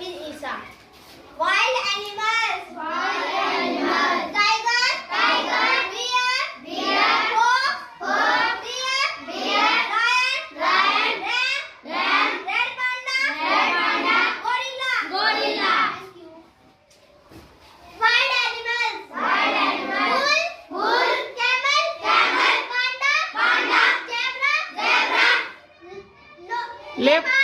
name is Isa. Wild animals. Wild animals. Tiger. Tiger. Bear. Bear. Fox. Fox. Deer. Deer. Lion. Lion. Ram. Ram. Red panda. Red panda. Gorilla. Gorilla. Thank you. Wild animals. Wild animals. Bull. Bull. Camel. Camel. Panda. Panda. Zebra. Zebra. No. Left.